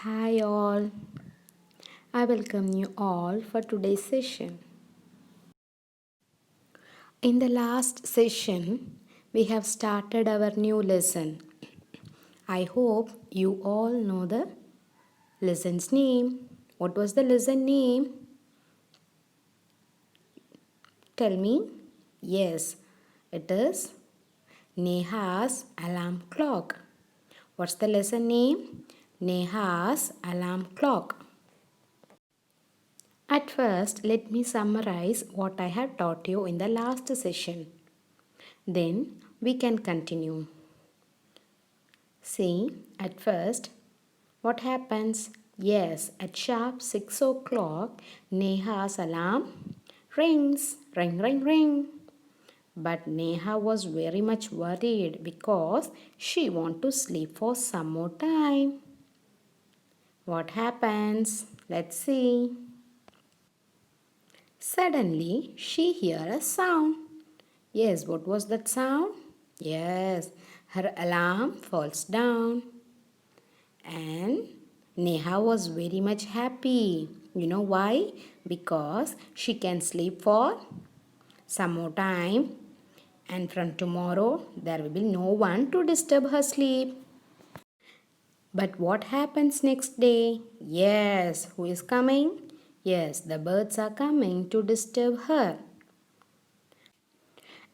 Hi all, I welcome you all for today's session. In the last session, we have started our new lesson. I hope you all know the lesson's name. What was the lesson name? Tell me. Yes, it is Neha's alarm clock. What's the lesson name? Neha's alarm clock. At first, let me summarize what I have taught you in the last session. Then we can continue. See, at first, what happens? Yes, at sharp 6 o'clock, Neha's alarm rings. Ring, ring, ring. But Neha was very much worried because she want to sleep for some more time. What happens? Let's see. Suddenly, she hear a sound. Yes, what was that sound? Yes, her alarm falls down. And Neha was very much happy. You know why? Because she can sleep for some more time. And from tomorrow, there will be no one to disturb her sleep. But what happens next day? Yes, who is coming? Yes, the birds are coming to disturb her.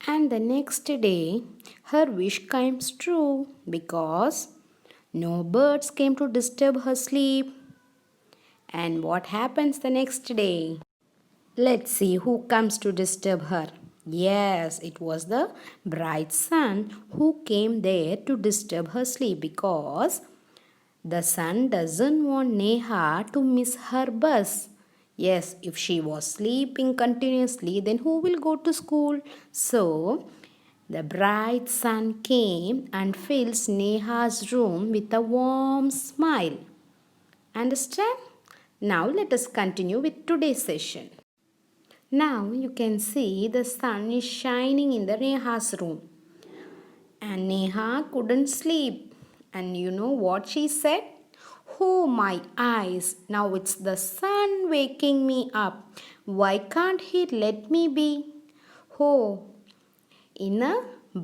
And the next day, her wish comes true because no birds came to disturb her sleep. And what happens the next day? Let's see who comes to disturb her. Yes, it was the bright sun who came there to disturb her sleep because the sun doesn't want Neha to miss her bus. Yes, if she was sleeping continuously, then who will go to school? So, the bright sun came and fills Neha's room with a warm smile. Understand? Now, let us continue with today's session. Now, you can see the sun is shining in the Neha's room. And Neha couldn't sleep. And you know what she said? Oh, my eyes. Now it's the sun waking me up. Why can't he let me be? Oh, ഇന്ന്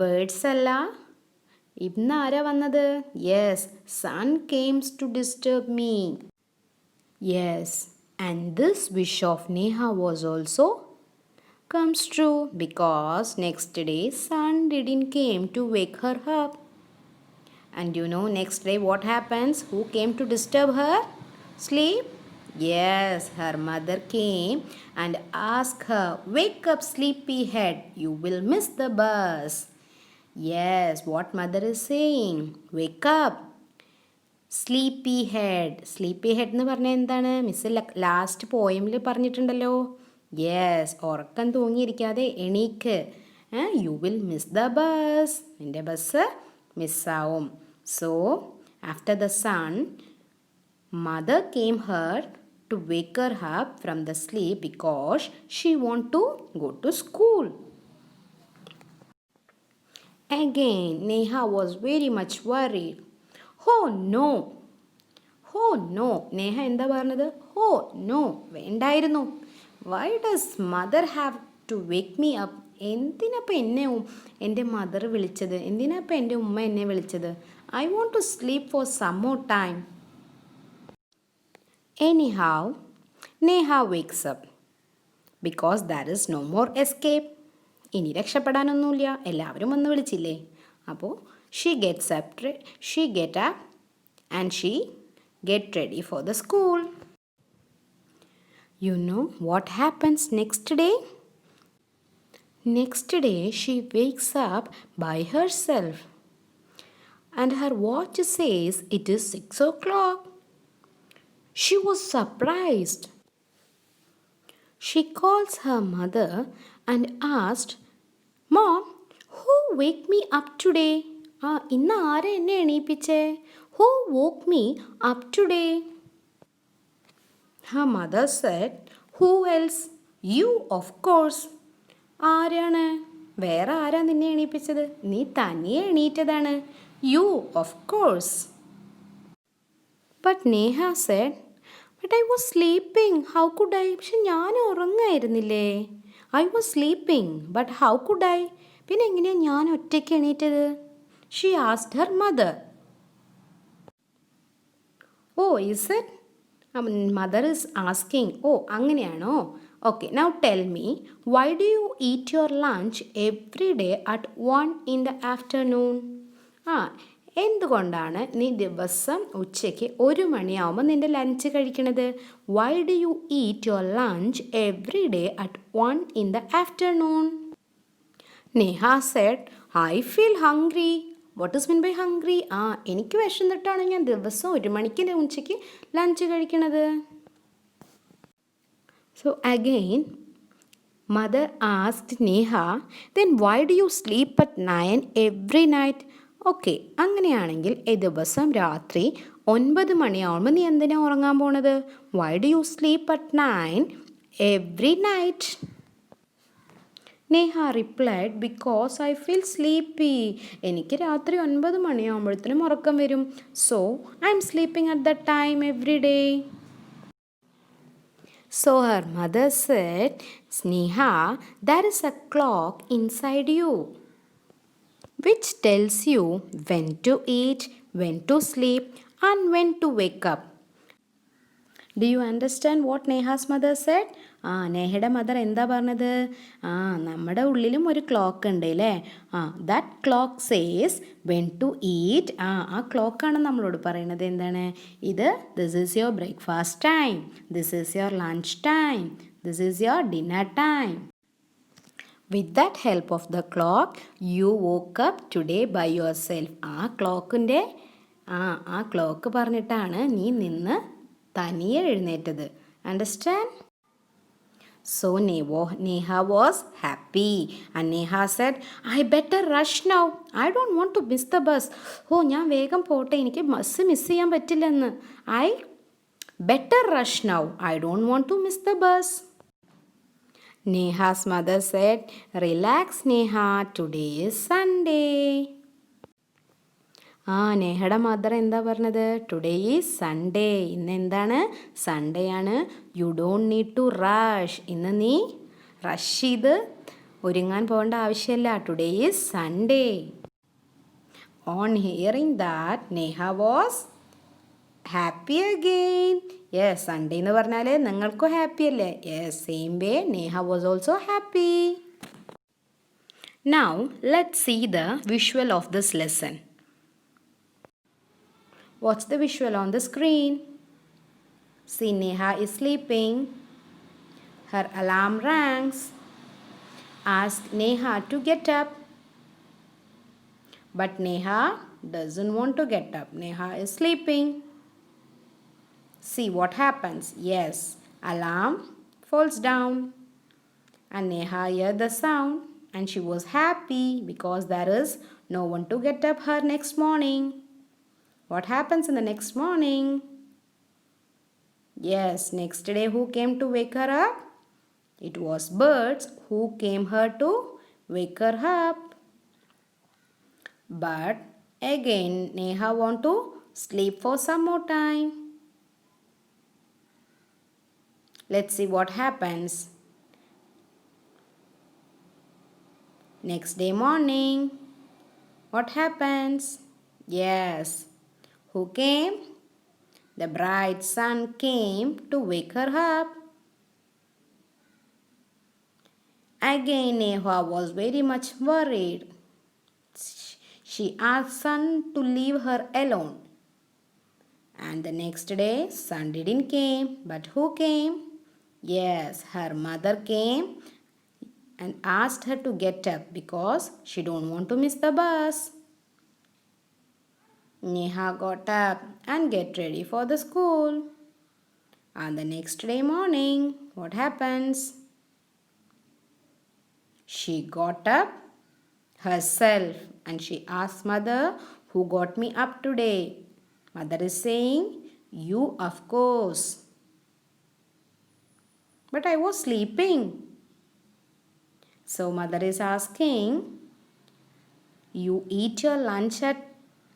birds അല്ല ഇന്ന് ആരാ വന്നത് yes sun comes to disturb me yes and this wish of Neha was also comes true because next day sun didn't came to wake her up. And you know next day what happens? Who came to disturb her sleep? Yes, her mother came and asked her, wake up sleepyhead, you will miss the bus. Yes, what mother is saying? Wake up. Sleepy head എന്ന് പറഞ്ഞാൽ എന്താണ് miss last പോയമിൽ പറഞ്ഞിട്ടുണ്ടല്ലോ yes ഉറക്കം തൂങ്ങിയിരിക്കാതെ എണീക്ക് you will miss the bus നിൻ്റെ bus മിസ്സാവും so after the sun mother came her to wake her up from the sleep because she want to go to school. Again, Neha was very much worried. Oh no! Oh no! Neha എന്താ പറഞ്ഞത് oh no വേണ്ടായിരുന്നു why does mother have to wake me up എന്തിനപ്പം എന്നെ എൻ്റെ mother വിളിച്ചത് എന്തിനപ്പം എൻ്റെ ഉമ്മ എന്നെ വിളിച്ചത് I want to sleep for some more time anyhow Neha wakes up because that is no more escape ഇനി രക്ഷപ്പെടാനൊന്നുമില്ല എല്ലാവരും വന്ന് വിളിച്ചില്ലേ അപ്പോൾ she gets up she get up and she get ready for the school. You know what happens next day? Next day she wakes up by herself and her watch says it is 6 o'clock. She was surprised. She calls her mother and asked, Mom, who wake me up today? ഇന്ന് ആരാ എന്നെ എണീപ്പിച്ചേ Who woke me up today? Her mother said, Who else? You, of course. ആരാണ് വേറെ ആരാ നിന്നെ എണീപ്പിച്ചത് നീ തനിയെ എണീറ്റതാണ് you of course But Neha said, But I was sleeping. How could I? പക്ഷെ ഞാൻ ഉറങ്ങായിരുന്നില്ലേ? I was sleeping. But how could I? പിന്നെ എങ്ങനെയാ ഞാൻ ഒറ്റയ്ക്ക് എണീറ്റത്? She asked her mother. Oh, is it? Mother is asking. Oh, അങ്ങനെയാണോ? Okay, now tell me, why do you eat your lunch every day at 1 in the afternoon? ആ എന്തുകൊണ്ടാണ് നീ ദിവസം ഉച്ചയ്ക്ക് 1 മണിയാവുമ്പോൾ നിന്റെ ലഞ്ച് കഴിക്കണത്? Why do you eat your lunch every day at 1 in the afternoon? Neha said, I feel hungry. What is mean by hungry? എനിക്ക് വിശന്നിട്ടാണ് ഞാൻ ദിവസം 1 മണിക്ക് ഉച്ചയ്ക്ക് ലഞ്ച് കഴിക്കണത്. So again, mother asked Neha, then why do you sleep at 9 every night? Okay, അങ്ങനെയാണെങ്കിൽ ഈ ദിവസം രാത്രി 9 മണിയാവുമ്പോൾ നീ എന്തിനാ ഉറങ്ങാൻ പോണത്? Why do you sleep at 9 every night? Neha replied, because I feel sleepy. എനിക്ക് രാത്രി 9 മണിയാവുമ്പോഴത്തേനും ഉറക്കം വരും. So, I'm sleeping at that time every day. So her mother said, Neha, there is a clock inside you which tells you when to eat, when to sleep, and when to wake up. Do you understand what Neha's mother said? നെഹയുടെ mother എന്താ പറഞ്ഞത്? നമ്മുടെ ഉള്ളിലും ഒരു clock ഉണ്ട് അല്ലേ? That clock says when to eat. ആ ക്ലോക്കാണ് നമ്മളോട് പറയുന്നത് എന്താണ്? This is your breakfast time, this is your lunch time, this is your dinner time. With that help of the clock you woke up today by yourself. ആ ക്ലോക്ക് പറഞ്ഞിട്ടാണ് നീ നിന്ന് തനിയെ എഴുന്നേറ്റത്. Understand? So Neha was happy and Neha said, I better rush now. I don't want to miss the bus. ഞാൻ വേഗം പോട്ടെ, എനിക്ക് ബസ് മിസ് ചെയ്യാൻ പറ്റില്ലെന്ന്. I better rush now. I don't want to miss the bus. Neha's mother said, Relax Neha, today is Sunday. നെഹയുടെ mother എന്താ പറഞ്ഞത്? Today is Sunday. ഇന്ന് എന്താണ്? സൺഡേ ആണ്. You don't need to rush. ഇന്ന് നീ റഷ് ചെയ്ത് ഒരുങ്ങാൻ പോകേണ്ട ആവശ്യമില്ല. Today is Sunday. On hearing that Neha was happy again. Yes, Sunday എന്ന് പറഞ്ഞാൽ നിങ്ങൾക്കും ഹാപ്പി അല്ലേ? Yes, same way Neha was also happy. Now let's see the visual of this lesson. What's the visual on the screen? See, Neha is sleeping. Her alarm rings. Ask Neha to get up. But Neha doesn't want to get up. Neha is sleeping. See what happens. Yes, alarm falls down. And Neha heard the sound and she was happy because there is no one to get up her next morning. What happens in the next morning? Yes, next day who came to wake her up? It was birds who came her to wake her up. But again, Neha want to sleep for some more time. Let's see what happens. Next day morning, what happens? Yes. Who came? The bright sun came to wake her up. Again, Neha was very much worried. She asked sun to leave her alone. And the next day, sun didn't came. But who came? Yes, her mother came and asked her to get up because she don't want to miss the bus. Neha got up and get ready for the school. On the next day morning, what happens? She got up herself and she asked mother, who got me up today? Mother is saying, you of course. But I was sleeping. So mother is asking, you eat your lunch at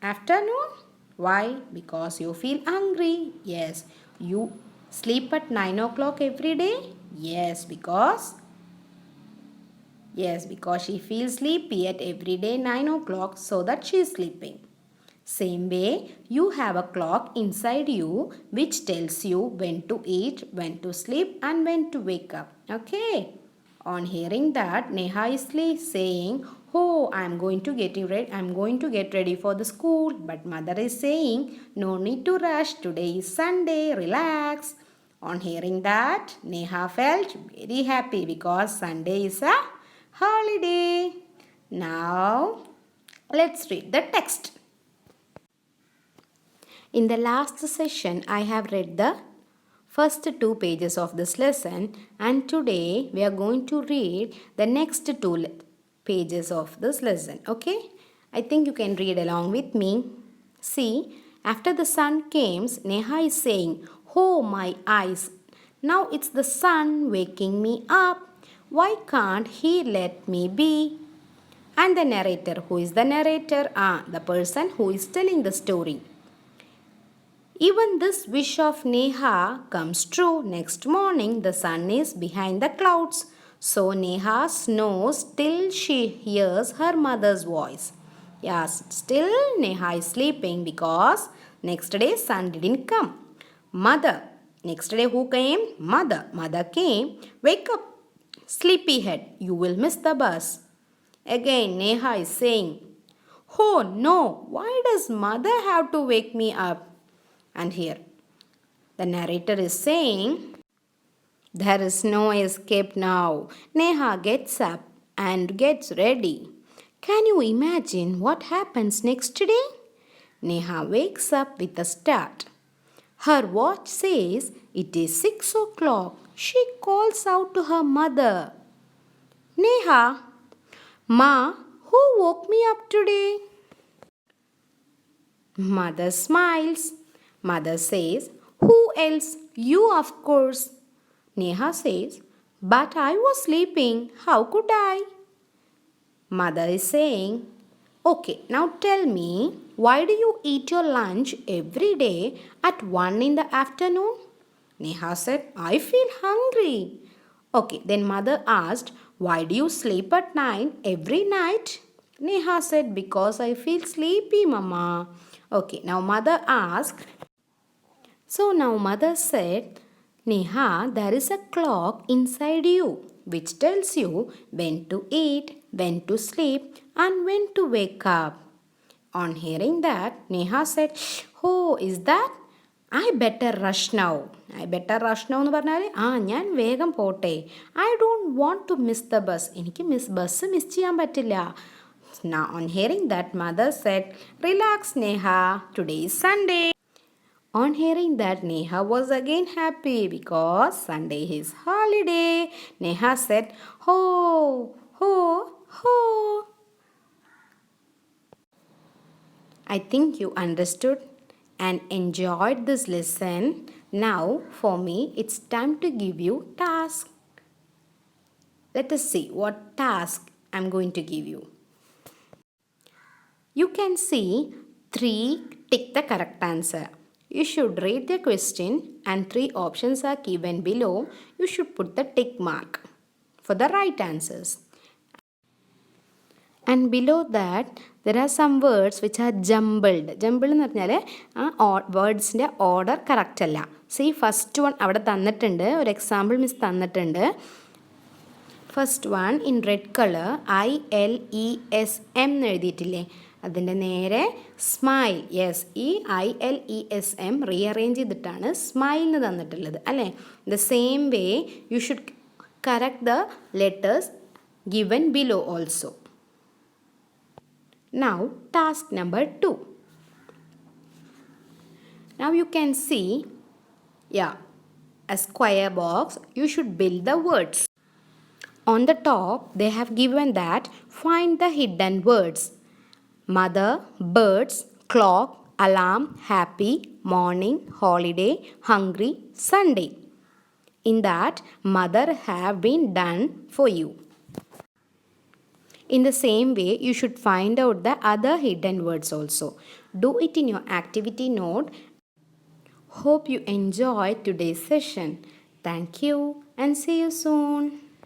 afternoon? Why? Because you feel hungry. Yes. You sleep at 9 o'clock every day? Yes, because she feels sleepy at every day 9 o'clock, so that she is sleeping. Same way, you have a clock inside you which tells you when to eat, when to sleep and when to wake up. Okay. On hearing that, Neha is saying, "Oh, I'm going to get ready. I'm going to get ready for the school." But mother is saying, "No need to rush. Today is Sunday. Relax." On hearing that, Neha felt very happy because Sunday is a holiday. Now, let's read the text. In the last session, I have read the first two pages of this lesson, and today we are going to read the next two pages of this lesson. Okay? I think you can read along with me. See, after the sun came, Neha is saying, "Oh, my eyes. Now it's the sun waking me up. Why can't he let me be?" And the narrator, who is the narrator? The person who is telling the story. Even this wish of Neha comes true. Next morning, the sun is behind the clouds. So Neha snows till she hears her mother's voice. Yes, still Neha is sleeping because next day sun didn't come. Mother. Next day who came? Mother. Mother came. Wake up, sleepyhead. You will miss the bus. Again Neha is saying, "Oh no, why does mother have to wake me up?" And here the narrator is saying, "There is no escape now." Neha gets up and gets ready. Can you imagine what happens next day? Neha wakes up with a start. Her watch says it is 6 o'clock. She calls out to her mother, "Neha, Ma, who woke me up today?" Mother smiles. Mother says, "Who else? You, of course." Neha says, "But I was sleeping. How could I?" Mother is saying, "Okay, now tell me, why do you eat your lunch every day at 1 in the afternoon?" Neha said, "I feel hungry." Okay, then mother asked, "Why do you sleep at 9 every night?" Neha said, "Because I feel sleepy, Mama." Okay, now mother asked, now mother said, "Neha, there is a clock inside you which tells you when to eat, when to sleep and when to wake up." On hearing that, Neha said, "Oh, is that? I better rush now." I better rush now എന്ന് പറഞ്ഞാൽ ഞാൻ വേഗം പോട്ടെ. I don't want to miss the bus. എനിക്ക് bus miss ചെയ്യാൻ പറ്റില്ല. Now on hearing that, mother said, "Relax, Neha. Today is Sunday." On hearing that, Neha was again happy because Sunday is holiday. Neha said, "Ho, ho, ho." I think you understood and enjoyed this lesson. Now, for me, it's time to give you task. Let us see what task I'm going to give you. You can see 3 tick the correct answer. You should read the question and 3 options are given below. You should put the tick mark for the right answers. And below that, there are some words which are jumbled. Jumbled എന്ന് പറഞ്ഞാൽ വേർഡ്സിൻ്റെ order correct അല്ല. See, first one അവിടെ തന്നിട്ടുണ്ട്. ഒരു example miss തന്നിട്ടുണ്ട്. First one in red color, ILESM എന്ന് എഴുതിയിട്ടില്ലേ? അതിൻ്റെ നേരെ സ്മൈൽ. യെസ്, ഈ ILESM റീഅറേഞ്ച് ചെയ്തിട്ടാണ് സ്മൈൽ എന്ന് തന്നിട്ടുള്ളത് അല്ലേ? The same way you should correct the letters given below also. Now, task number 2. Now you can see, a square box. You should build the words. On the top, they have given that find the hidden words. Mother, birds, clock, alarm, happy, morning, holiday, hungry, Sunday. In that, mother have been done for you. In the same way, you should find out the other hidden words also. Do it in your activity note. Hope you enjoyed today's session. Thank you and see you soon.